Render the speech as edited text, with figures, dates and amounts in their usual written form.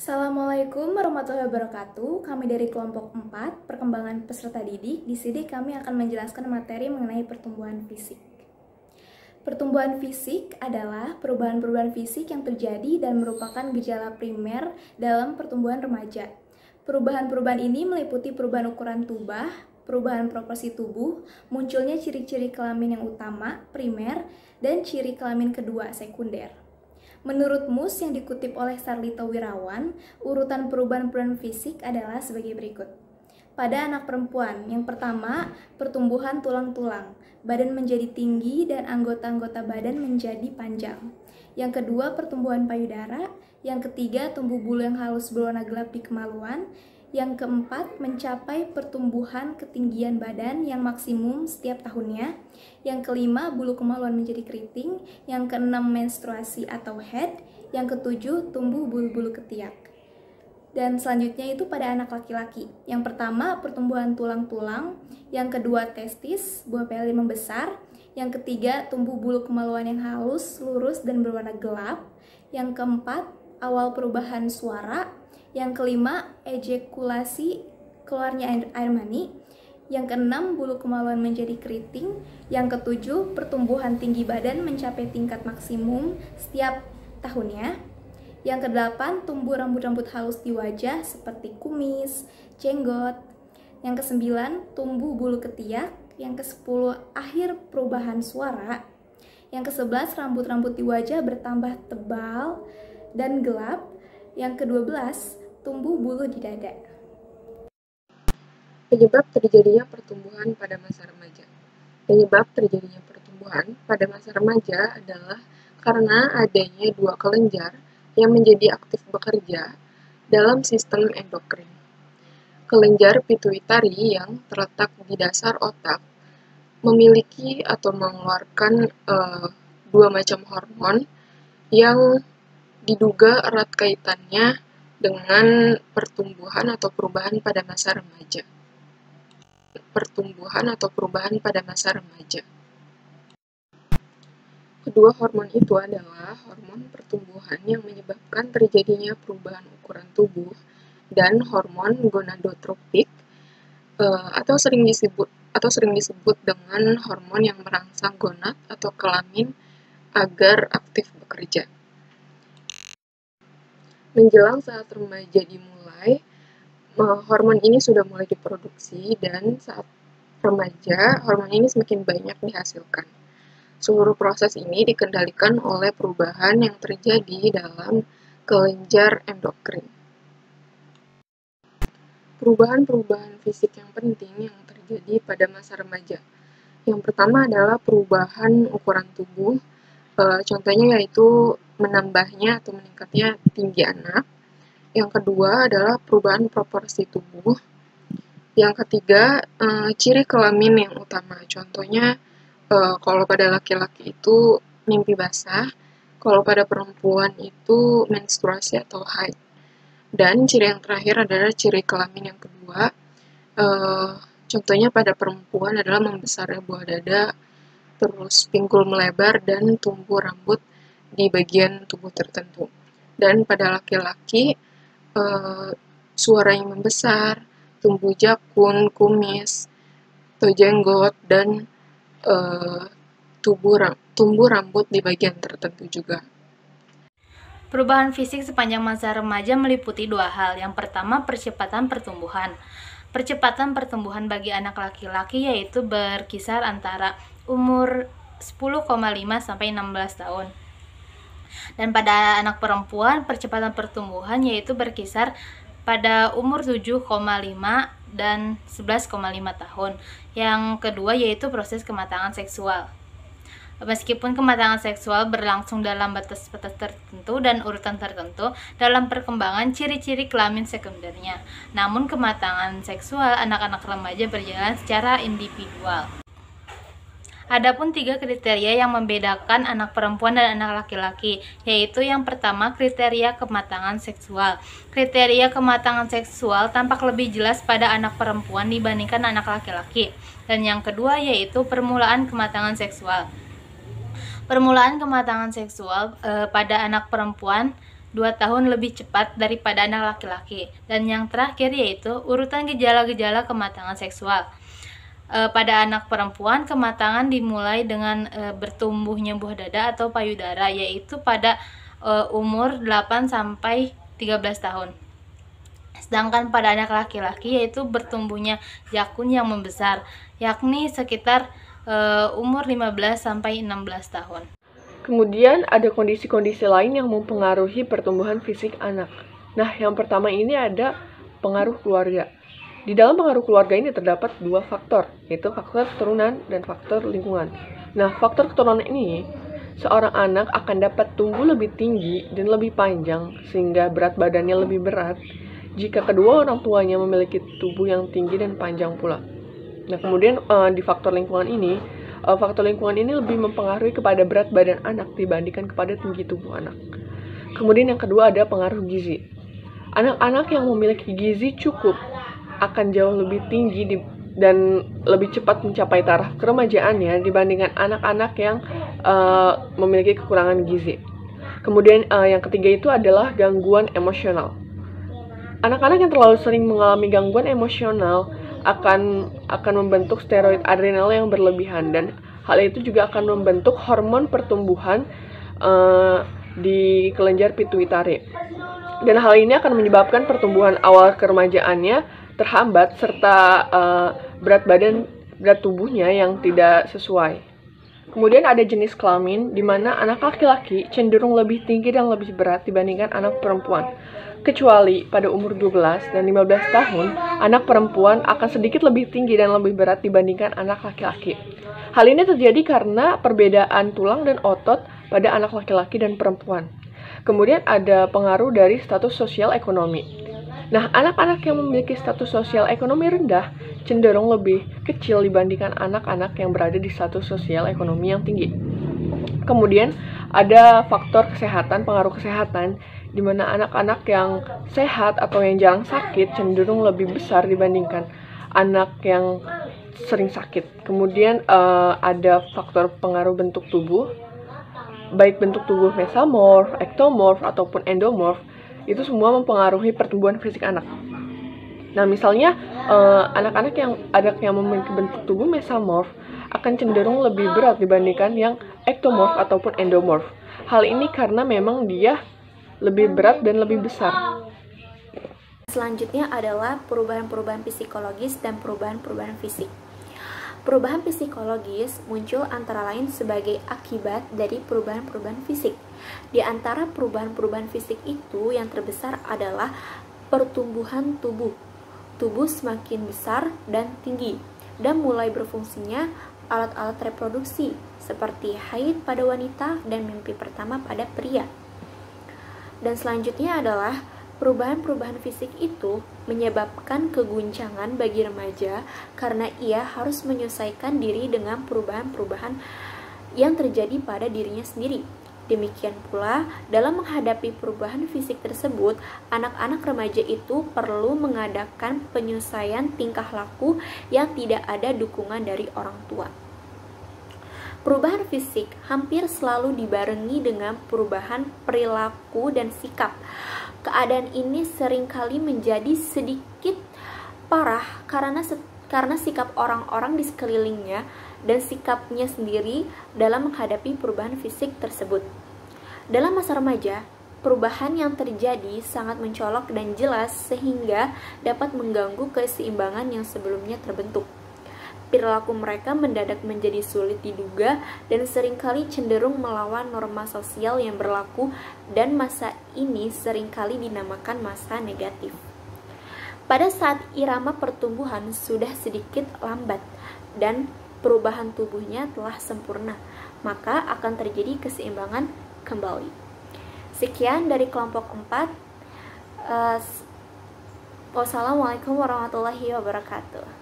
Assalamualaikum warahmatullahi wabarakatuh. Kami dari kelompok 4, perkembangan peserta didik. Di sini kami akan menjelaskan materi mengenai pertumbuhan fisik. Pertumbuhan fisik adalah perubahan-perubahan fisik yang terjadi dan merupakan gejala primer dalam pertumbuhan remaja. Perubahan-perubahan ini meliputi perubahan ukuran tubuh, perubahan proporsi tubuh, munculnya ciri-ciri kelamin yang utama, primer, dan ciri kelamin kedua, sekunder. Menurut Mus yang dikutip oleh Sarlito Wirawan, urutan perubahan-perubahan fisik adalah sebagai berikut. Pada anak perempuan, yang pertama, pertumbuhan tulang-tulang. Badan menjadi tinggi dan anggota-anggota badan menjadi panjang. Yang kedua, pertumbuhan payudara. Yang ketiga, tumbuh bulu yang halus berwarna gelap di kemaluan. Yang keempat, mencapai pertumbuhan ketinggian badan yang maksimum setiap tahunnya. Yang kelima, bulu kemaluan menjadi keriting. Yang keenam, menstruasi atau head. Yang ketujuh, tumbuh bulu-bulu ketiak. Dan selanjutnya itu pada anak laki-laki. Yang pertama, pertumbuhan tulang-tulang. Yang kedua, testis, buah pelvi membesar. Yang ketiga, tumbuh bulu kemaluan yang halus, lurus, dan berwarna gelap. Yang keempat, awal perubahan suara. Yang kelima, ejakulasi, keluarnya air mani. Yang keenam, bulu kemaluan menjadi keriting. Yang ketujuh, pertumbuhan tinggi badan mencapai tingkat maksimum setiap tahunnya. Yang kedelapan, tumbuh rambut-rambut halus di wajah seperti kumis, jenggot. Yang kesembilan, tumbuh bulu ketiak. Yang kesepuluh, akhir perubahan suara. Yang kesebelas, rambut-rambut di wajah bertambah tebal dan gelap. Yang kedua belas, tumbuh bulu di dada. Penyebab terjadinya pertumbuhan pada masa remaja. Penyebab terjadinya pertumbuhan pada masa remaja adalah karena adanya dua kelenjar yang menjadi aktif bekerja dalam sistem endokrin. Kelenjar pituitari yang terletak di dasar otak memiliki atau mengeluarkan dua macam hormon yang diduga erat kaitannya dengan pertumbuhan atau perubahan pada masa remaja. Kedua hormon itu adalah hormon pertumbuhan yang menyebabkan terjadinya perubahan ukuran tubuh dan hormon gonadotropik atau sering disebut dengan hormon yang merangsang gonad atau kelamin agar aktif bekerja. Menjelang saat remaja dimulai, hormon ini sudah mulai diproduksi dan saat remaja, hormon ini semakin banyak dihasilkan. Seluruh proses ini dikendalikan oleh perubahan yang terjadi dalam kelenjar endokrin. Perubahan-perubahan fisik yang penting yang terjadi pada masa remaja. Yang pertama adalah perubahan ukuran tubuh, contohnya yaitu menambahnya atau meningkatnya tinggi anak. Yang kedua adalah perubahan proporsi tubuh. Yang ketiga, ciri kelamin yang utama, contohnya kalau pada laki-laki itu mimpi basah, kalau pada perempuan itu menstruasi atau haid. Dan ciri yang terakhir adalah ciri kelamin yang kedua, contohnya pada perempuan adalah membesarnya buah dada, terus pinggul melebar, dan tumbuh rambut di bagian tubuh tertentu. Dan pada laki-laki, suara yang membesar, tumbuh jakun, kumis, atau jenggot, dan tumbuh rambut di bagian tertentu juga. Perubahan fisik sepanjang masa remaja meliputi dua hal. Yang pertama, percepatan pertumbuhan. Percepatan pertumbuhan bagi anak laki-laki yaitu berkisar antara umur 10,5 sampai 16 tahun. Dan pada anak perempuan, percepatan pertumbuhan yaitu berkisar pada umur 7,5 dan 11,5 tahun. Yang kedua yaitu proses kematangan seksual. Meskipun kematangan seksual berlangsung dalam batas-batas tertentu dan urutan tertentu dalam perkembangan ciri-ciri kelamin sekundernya, namun kematangan seksual anak-anak remaja berjalan secara individual. Adapun 3 kriteria yang membedakan anak perempuan dan anak laki-laki, yaitu yang pertama kriteria kematangan seksual. Kriteria kematangan seksual tampak lebih jelas pada anak perempuan dibandingkan anak laki-laki. Dan yang kedua yaitu permulaan kematangan seksual. Permulaan kematangan seksual pada anak perempuan 2 tahun lebih cepat daripada anak laki-laki. Dan yang terakhir yaitu urutan gejala-gejala kematangan seksual. Pada anak perempuan, kematangan dimulai dengan bertumbuhnya buah dada atau payudara, yaitu pada umur 8-13 tahun. Sedangkan pada anak laki-laki yaitu bertumbuhnya jakun yang membesar, yakni sekitar umur 15-16 tahun. Kemudian ada kondisi-kondisi lain yang mempengaruhi pertumbuhan fisik anak. Nah, yang pertama ini ada pengaruh keluarga. Di dalam pengaruh keluarga ini terdapat 2 faktor, yaitu faktor keturunan dan faktor lingkungan. Nah, faktor keturunan ini, seorang anak akan dapat tumbuh lebih tinggi dan lebih panjang, sehingga berat badannya lebih berat, jika kedua orang tuanya memiliki tubuh yang tinggi dan panjang pula. Nah, kemudian di faktor lingkungan ini lebih mempengaruhi kepada berat badan anak dibandingkan kepada tinggi tubuh anak. Kemudian yang kedua ada pengaruh gizi. Anak-anak yang memiliki gizi cukup akan jauh lebih tinggi dan lebih cepat mencapai taraf keremajaannya dibandingkan anak-anak yang memiliki kekurangan gizi. Kemudian yang ketiga itu adalah gangguan emosional. Anak-anak yang terlalu sering mengalami gangguan emosional akan membentuk steroid adrenal yang berlebihan, dan hal itu juga akan membentuk hormon pertumbuhan di kelenjar pituitari. Dan hal ini akan menyebabkan pertumbuhan awal keremajaannya terhambat serta berat tubuhnya yang tidak sesuai. Kemudian ada jenis kelamin di mana anak laki-laki cenderung lebih tinggi dan lebih berat dibandingkan anak perempuan. Kecuali pada umur 12 dan 15 tahun, anak perempuan akan sedikit lebih tinggi dan lebih berat dibandingkan anak laki-laki. Hal ini terjadi karena perbedaan tulang dan otot pada anak laki-laki dan perempuan. Kemudian ada pengaruh dari status sosial ekonomi. Nah, anak-anak yang memiliki status sosial ekonomi rendah cenderung lebih kecil dibandingkan anak-anak yang berada di status sosial ekonomi yang tinggi. Kemudian ada faktor kesehatan, pengaruh kesehatan, di mana anak-anak yang sehat atau yang jarang sakit cenderung lebih besar dibandingkan anak yang sering sakit. Kemudian ada faktor pengaruh bentuk tubuh, baik bentuk tubuh mesomorf, ektomorf, ataupun endomorf. Itu semua mempengaruhi pertumbuhan fisik anak. Nah, misalnya anak-anak yang memiliki bentuk tubuh mesomorf akan cenderung lebih berat dibandingkan yang ektomorf ataupun endomorf. Hal ini karena memang dia lebih berat dan lebih besar. Selanjutnya adalah perubahan-perubahan psikologis dan perubahan-perubahan fisik. Perubahan psikologis muncul antara lain sebagai akibat dari perubahan-perubahan fisik. Di antara perubahan-perubahan fisik itu yang terbesar adalah pertumbuhan tubuh. Tubuh semakin besar dan tinggi, dan mulai berfungsinya alat-alat reproduksi seperti haid pada wanita dan mimpi pertama pada pria. Dan selanjutnya adalah perubahan-perubahan fisik itu menyebabkan keguncangan bagi remaja karena ia harus menyesuaikan diri dengan perubahan-perubahan yang terjadi pada dirinya sendiri. Demikian pula, dalam menghadapi perubahan fisik tersebut, anak-anak remaja itu perlu mengadakan penyesuaian tingkah laku yang tidak ada dukungan dari orang tua. Perubahan fisik hampir selalu dibarengi dengan perubahan perilaku dan sikap. Keadaan ini seringkali menjadi sedikit parah karena sikap orang-orang di sekelilingnya dan sikapnya sendiri dalam menghadapi perubahan fisik tersebut. Dalam masa remaja, perubahan yang terjadi sangat mencolok dan jelas sehingga dapat mengganggu keseimbangan yang sebelumnya terbentuk. Perilaku mereka mendadak menjadi sulit diduga dan seringkali cenderung melawan norma sosial yang berlaku, dan masa ini seringkali dinamakan masa negatif. Pada saat irama pertumbuhan sudah sedikit lambat dan perubahan tubuhnya telah sempurna, maka akan terjadi keseimbangan kembali. Sekian dari kelompok 4. Wassalamualaikum warahmatullahi wabarakatuh.